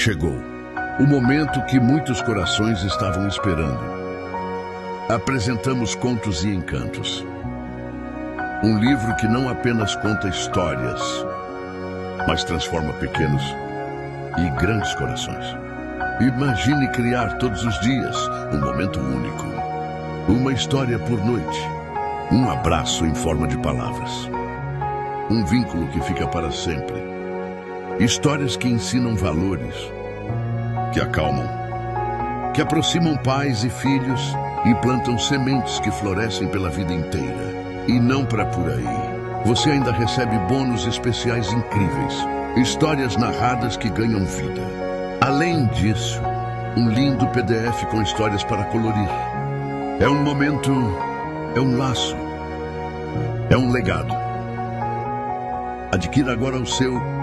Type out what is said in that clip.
Chegou o momento que muitos corações estavam esperando. Apresentamos Contos e Encantos. Um livro que não apenas conta histórias, mas transforma pequenos e grandes corações. Imagine criar todos os dias um momento único. Uma história por noite. Um abraço em forma de palavras. Um vínculo que fica para sempre. Histórias que ensinam valores, que acalmam, que aproximam pais e filhos e plantam sementes que florescem pela vida inteira. E não para por aí. Você ainda recebe bônus especiais incríveis. Histórias narradas que ganham vida. Além disso, um lindo PDF com histórias para colorir. É um momento, é um laço, é um legado. Adquira agora o seu